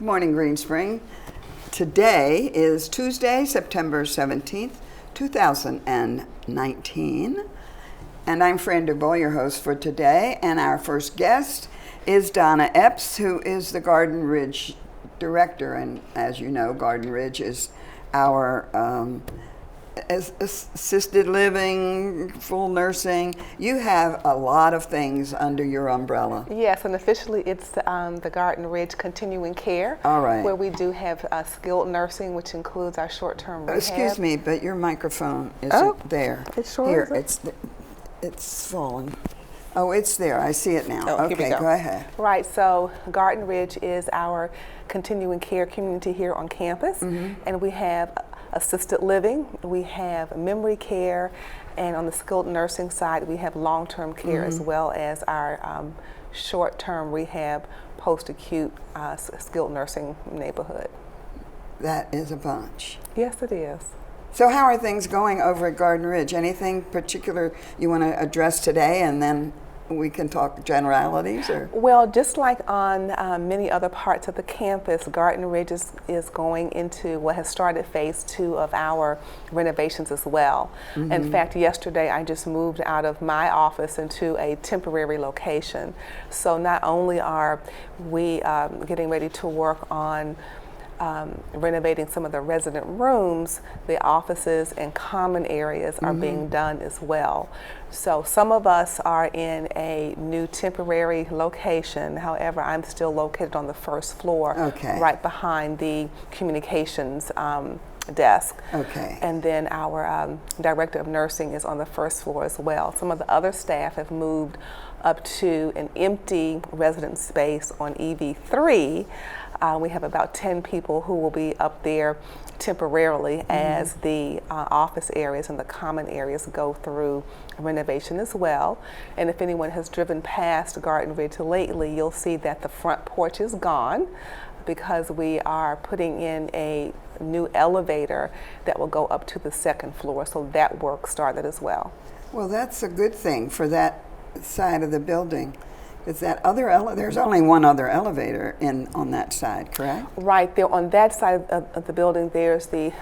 morning, Green Spring. Today is Tuesday, September 17th, 2019. And I'm Fran, Duvall, your host for today. And our first guest is Donna Epps, who is the Garden Ridge director. And as you know, Garden Ridge is our assisted living, full nursing. You have a lot of things under your umbrella. Yes, and officially it's the Garden Ridge Continuing Care. All right. Where we do have skilled nursing, which includes our short-term rehab. Excuse me, but your microphone isn't there. It's short. Here, it's fallen. Oh, it's there. I see it now. Oh, okay, here we go ahead. Right, so Garden Ridge is our continuing care community here on campus, and we have assisted living, we have memory care, and on the skilled nursing side, we have long-term care as well as our short-term rehab, post-acute skilled nursing neighborhood. That is a bunch. Yes, it is. So how are things going over at Garden Ridge? Anything particular you want to address today, and then we can talk generalities? Or? Well, just like on many other parts of the campus, Garden Ridge is going into what has started phase 2 of our renovations as well. In fact, yesterday I just moved out of my office into a temporary location. So not only are we getting ready to work on renovating some of the resident rooms, the offices and common areas are being done as well. So some of us are in a new temporary location. However, I'm still located on the first floor, right behind the communications desk. Okay. And then our director of nursing is on the first floor as well. Some of the other staff have moved up to an empty resident space on EV3. We have about 10 people who will be up there temporarily as the office areas and the common areas go through renovation as well. And if anyone has driven past Garden Ridge lately, you'll see that the front porch is gone because we are putting in a new elevator that will go up to the second floor. So that work started as well. Well, that's a good thing for that side of the building. Is that other there's only one other elevator on that side, correct? Right there on that side of the building, there's the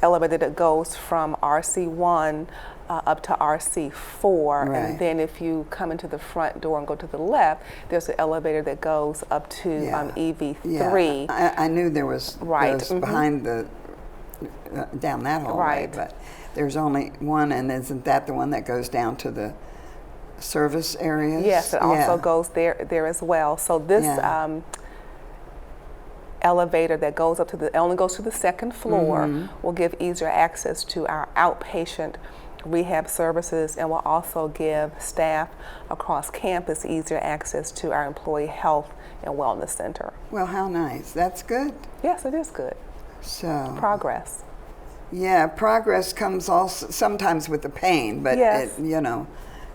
elevator that goes from RC1 up to RC4, and then if you come into the front door and go to the left, there's an elevator that goes up to EV3. Yeah. I knew there was behind the down that hallway, but there's only one, and isn't that the one that goes down to the service areas? Yes, it also goes there as well. So this elevator that goes up to only goes to the second floor will give easier access to our outpatient rehab services, and will also give staff across campus easier access to our employee health and wellness center. Well, how nice. That's good. Yes, it is good. So progress. Yeah, progress comes also sometimes with the pain, but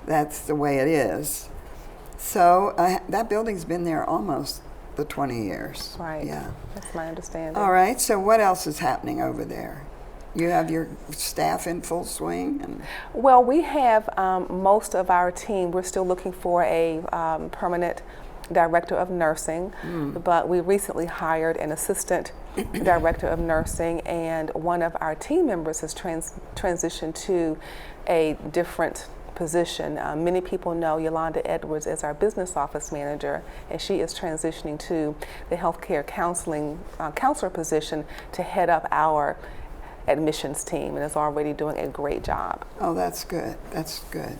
that's the way it is. So that building's been there almost the 20 years. Right. Yeah. That's my understanding. All right. So what else is happening over there? You have your staff in full swing? Well, we have most of our team. We're still looking for a permanent director of nursing, but we recently hired an assistant director of nursing, and one of our team members has transitioned to a different position. Many people know Yolanda Edwards as our business office manager, and she is transitioning to the healthcare counselor position to head up our admissions team, and is already doing a great job. Oh, that's good. That's good.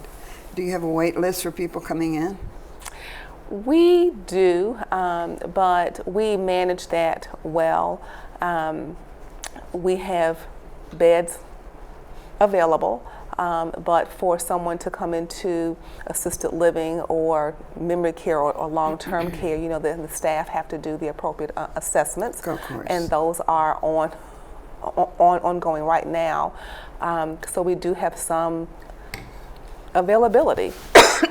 Do you have a wait list for people coming in? We do, but we manage that well. We have beds available, but for someone to come into assisted living or memory care or long-term care, then the staff have to do the appropriate assessments, of course. And those are ongoing right now. So we do have some availability,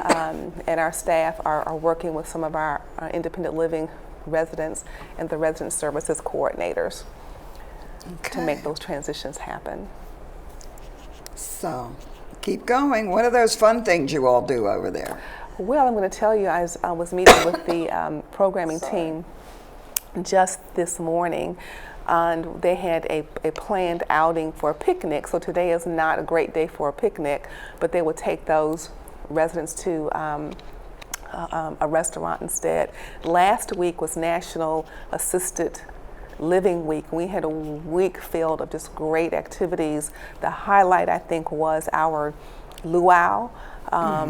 and our staff are working with some of our independent living residents and the resident services coordinators to make those transitions happen. So keep going. What are those fun things you all do over there? Well, I'm going to tell you, I was meeting with the programming team just this morning, and they had a planned outing for a picnic. So today is not a great day for a picnic, but they would take those residents to a restaurant instead. Last week was National Assisted Living Week. We had a week filled of just great activities. The highlight, I think, was our luau.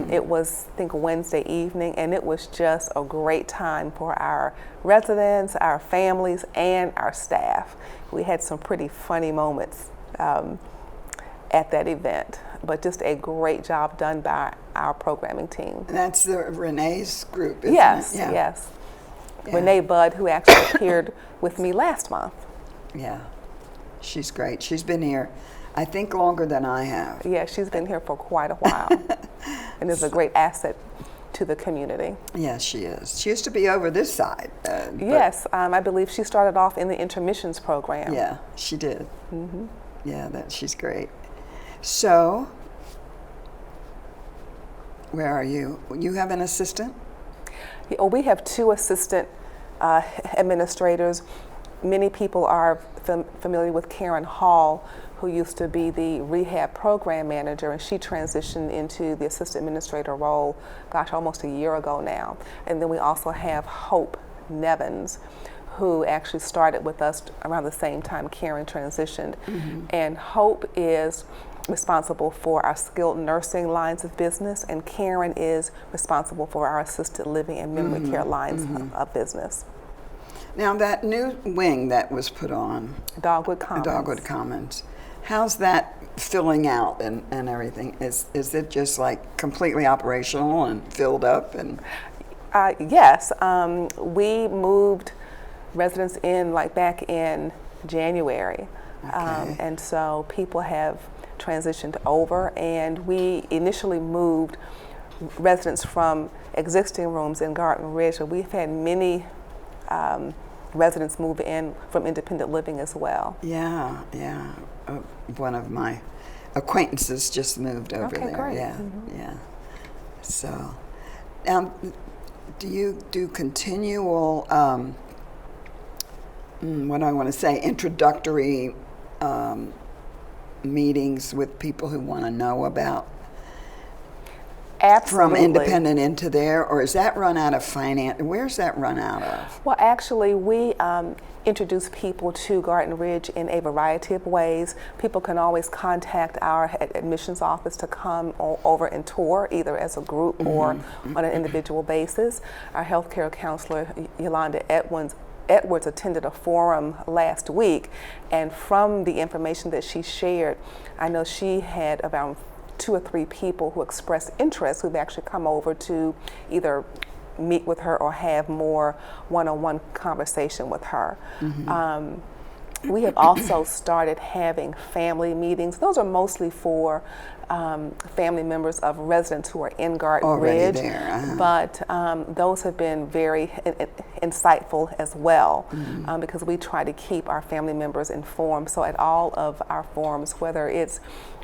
It was, I think, Wednesday evening, and it was just a great time for our residents, our families, and our staff. We had some pretty funny moments at that event, but just a great job done by our programming team. That's the Renee's group, isn't Yes, it? Yeah. yes. Yeah. Renee Budd, who actually appeared with me last month. Yeah, she's great. She's been here, I think, longer than I have. Yeah, she's been here for quite a while and is a great asset to the community. Yes, she is. She used to be over this side. Yes, I believe she started off in the intermissions program. Yeah, she did. Yeah, she's great. So, where are you? You have an assistant? Yeah, we have 2 assistant administrators. Many people are familiar with Karen Hall, who used to be the rehab program manager, and she transitioned into the assistant administrator role, gosh, almost a year ago now. And then we also have Hope Nevins, who actually started with us around the same time Karen transitioned. And Hope is responsible for our skilled nursing lines of business, and Karen is responsible for our assisted living and memory care lines of business. Now, that new wing that was put on, Dogwood Commons, how's that filling out and everything? Is it just like completely operational and filled up? And yes, we moved residents in like back in January, and so people have transitioned over, and we initially moved residents from existing rooms in Garden Ridge, but we've had many residents move in from independent living as well. Yeah. One of my acquaintances just moved over there. Great. Yeah. So, now, do you do continual, what do I want to say, introductory meetings with people who want to know about? Absolutely. From independent into there, or is that run out of finance? Where's that run out of? Well, actually, we introduce people to Garden Ridge in a variety of ways. People can always contact our admissions office to come over and tour, either as a group or on an individual basis. Our healthcare counselor, Yolanda Edwards, attended a forum last week, and from the information that she shared, I know she had around 2 or 3 people who expressed interest who've actually come over to either meet with her or have more one-on-one conversation with her. We have also started having family meetings. Those are mostly for family members of residents who are in Garden Ridge, but those have been very insightful as well, because we try to keep our family members informed. So at all of our forums, whether it's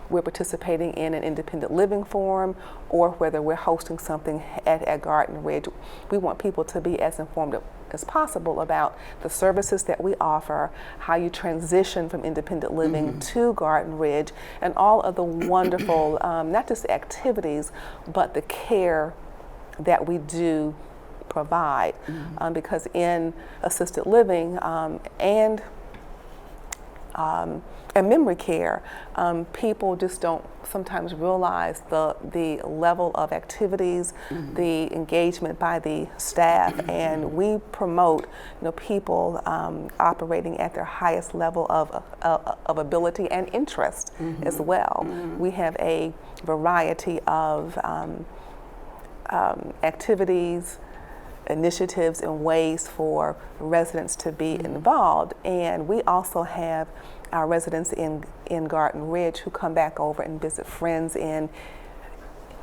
we're participating in an independent living forum or whether we're hosting something at Garden Ridge, we want people to be as informed as possible about the services that we offer, how you transition from independent living to Garden Ridge, and all of the wonderful, not just activities, but the care that we do provide. Because in assisted living and memory care, people just don't sometimes realize the level of activities, the engagement by the staff, and we promote people operating at their highest level of ability and interest as well. We have a variety of activities, initiatives, and ways for residents to be involved, and we also have our residents in Garden Ridge who come back over and visit friends in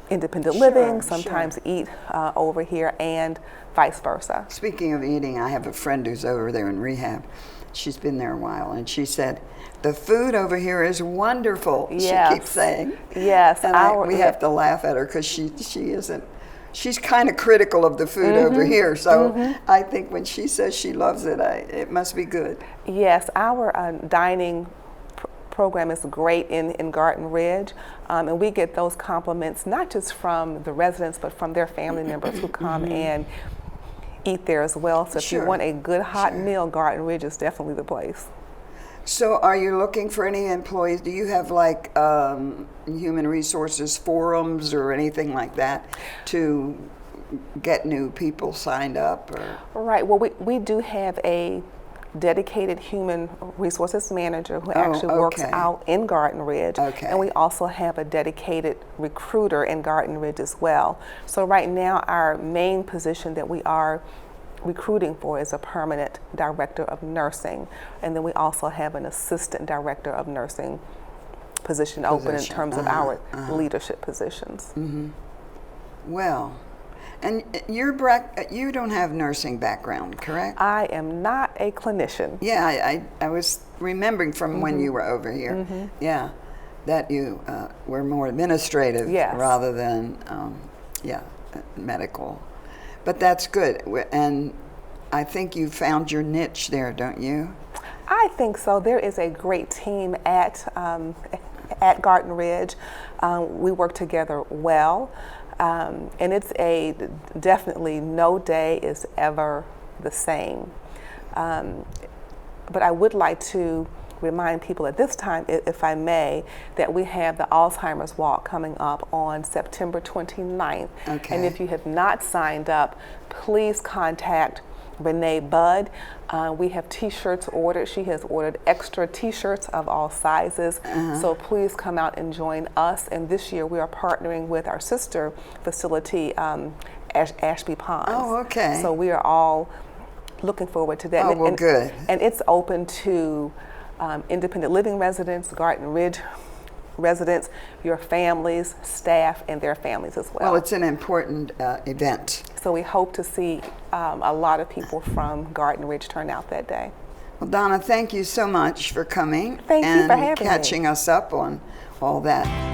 independent living, sometimes eat over here, and vice versa. Speaking of eating, I have a friend who's over there in rehab. She's been there a while, and she said, the food over here is wonderful, she keeps saying. Yes. And we have to laugh at her because she isn't she's kind of critical of the food over here. So I think when she says she loves it, it must be good. Yes, our dining program is great in Garden Ridge, and we get those compliments not just from the residents but from their family members who come and eat there as well. So if you want a good hot meal, Garden Ridge is definitely the place. So are you looking for any employees? Do you have like human resources forums or anything like that to get new people signed up? Or? Right, well we do have a dedicated human resources manager who actually works out in Garden Ridge. And we also have a dedicated recruiter in Garden Ridge as well. So right now our main position that we are recruiting for is a permanent director of nursing. And then we also have an assistant director of nursing position open in terms of our leadership positions. Well, and you don't have nursing background, correct? I am not a clinician. Yeah, I was remembering from when you were over here. Yeah, that you were more administrative rather than, medical. But that's good. And I think you found your niche there, don't you? I think so. There is a great team at Garden Ridge. We work together well. And it's definitely no day is ever the same. But I would like to remind people at this time, if I may, that we have the Alzheimer's Walk coming up on September 29th. And if you have not signed up, please contact Renee Budd. We have t-shirts ordered. She has ordered extra t-shirts of all sizes. So please come out and join us. And this year we are partnering with our sister facility, Ashby Ponds. So we are all looking forward to that. Oh, well, good. And it's open to independent living residents, Garden Ridge residents, your families, staff, and their families as well. Well, it's an important event. So we hope to see a lot of people from Garden Ridge turn out that day. Well, Donna, thank you so much for coming Thank you for having me. and catching us up on all that.